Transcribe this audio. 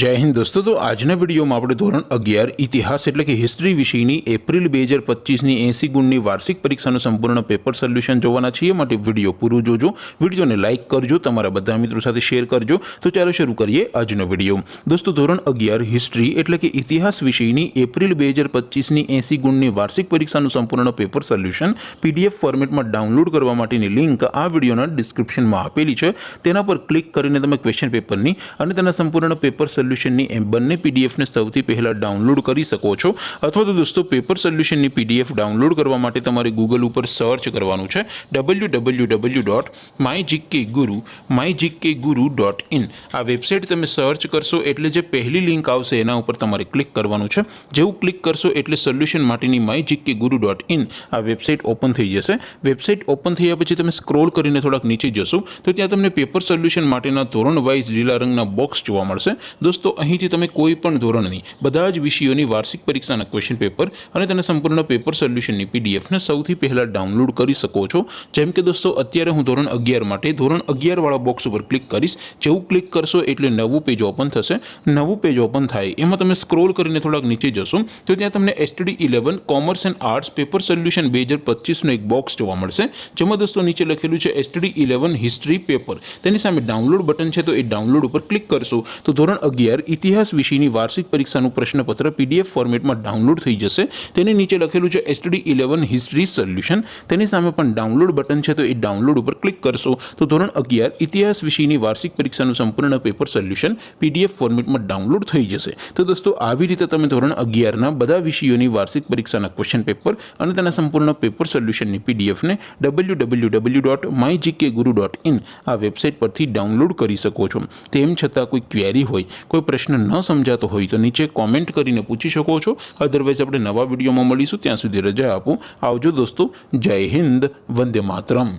जय हिंद दोस्तों। तो आजना वीडियो में આપણે ધોરણ 11 ઇતિહાસ એટલે કે હિસ્ટ્રી વિષયની એપ્રિલ 2025 ની 80 ગુણની વાર્ષિક પરીક્ષાનું સંપૂર્ણ પેપર સોલ્યુશન જોવાના છીએ। માટે વિડિયો પૂરો જોજો, વિડિયોને લાઈક કરજો, તમારા બધા મિત્રો સાથે શેર કરજો। તો ચાલો શરૂ કરીએ આજનો વિડિયો। દોસ્તો ધોરણ 11 હિસ્ટ્રી એટલે કે ઇતિહાસ વિષયની એપ્રિલ 2025 ની 80 ગુણની વાર્ષિક પરીક્ષાનું સંપૂર્ણ પેપર સોલ્યુશન પીડીએફ ફોર્મેટમાં ડાઉનલોડ કરવા માટેની લિંક આ વિડિયોના ડિસ્ક્રિપ્શનમાં આપેલી છે। તેના પર ક્લિક કરીને તમે ક્વેશ્ચન પેપરની અને તેના સંપૂર્ણ પેપર સોલ્યુશનની બંને પીડીએફને સૌથી પહેલા ડાઉનલોડ કરી શકો છો। અથવા તો દોસ્તો પેપર સોલ્યુશનની પીડીએફ ડાઉનલોડ કરવા માટે તમારે ગૂગલ ઉપર સર્ચ કરવાનું છે www.mygkguru.in। આ વેબસાઇટ તમે સર્ચ કરશો એટલે જે પહેલી લિંક આવશે એના ઉપર તમારે ક્લિક કરવાનું છે। જેવું ક્લિક કરશો એટલે સોલ્યુશન માટેની mygkguru.in આ વેબસાઇટ ઓપન થઈ જશે। વેબસાઇટ ઓપન થયા પછી તમે સ્ક્રોલ કરીને થોડાક નીચે જશો તો ત્યાં તમને પેપર સોલ્યુશન માટેના ધોરણ વાઇઝ લીલા રંગના બોક્સ જોવા મળશે। दोस्तों અહીંથી તમે કોઈ પણ ધોરણની બધા જ વિષયોની વાર્ષિક પરીક્ષાના ક્વેશ્ચન પેપર અને તેના સંપૂર્ણ પેપર સોલ્યુશનની પીડીએફને સૌથી પહેલા ડાઉનલોડ કરી શકો છો। જેમ કે દોસ્તો અત્યારે હું ધોરણ 11 માટે ધોરણ 11 વાળા બોક્સ ઉપર ક્લિક કરીશ। જેવું ક્લિક કરશો એટલે નવું પેજ ઓપન થશે। નવું પેજ ઓપન થાય એમાં તમે સ્ક્રોલ કરીને થોડાક નીચે જશો તો ત્યાં તમને STD11 commerce and arts paper solution 2025 નું એક બોક્સ જોવા મળશે। જેમાં દોસ્તો નીચે લખેલું છે STD11 હિસ્ટ્રી પેપર। તેની સામે ડાઉનલોડ બટન છે તો એ ડાઉનલોડ ઉપર ક્લિક કરશો તો ધોરણ 11 ઇતિહાસ વિષયની વાર્ષિક પરીક્ષાનું પ્રશ્નપત્ર પીડીએફ ફોર્મેટમાં ડાઉનલોડ થઈ જશે। તેની નીચે લખેલું છે STD11 હિસ્ટ્રી સોલ્યુશન। તેની સામે પણ ડાઉનલોડ બટન છે તો એ ડાઉનલોડ ઉપર ક્લિક કરશો તો ધોરણ 11 ઇતિહાસ વિષયની વાર્ષિક પરીક્ષાનું સંપૂર્ણ પેપર સોલ્યુશન પીડીએફ ફોર્મેટમાં ડાઉનલોડ થઈ જશે। તો દોસ્તો આવી રીતે તમે ધોરણ 11ના બધા વિષયોની વાર્ષિક પરીક્ષાના ક્વેશ્ચન પેપર અને તેના સંપૂર્ણ પેપર સોલ્યુશનની પીડીએફને www.mygkguru.in આ વેબસાઇટ પરથી ડાઉનલોડ કરી શકો છો। તેમ છતાં કોઈ ક્વેરી હોય, કોઈ પ્રશ્ન ન સમજાતો હોય તો નીચે કોમેન્ટ કરીને પૂછી શકો છો। અધરવાઇઝ આપણે નવા વિડીયોમાં મળીશું, ત્યાં સુધી રજા આપો। આવજો દોસ્તો। જય હિન્દ, વંદે માતરમ।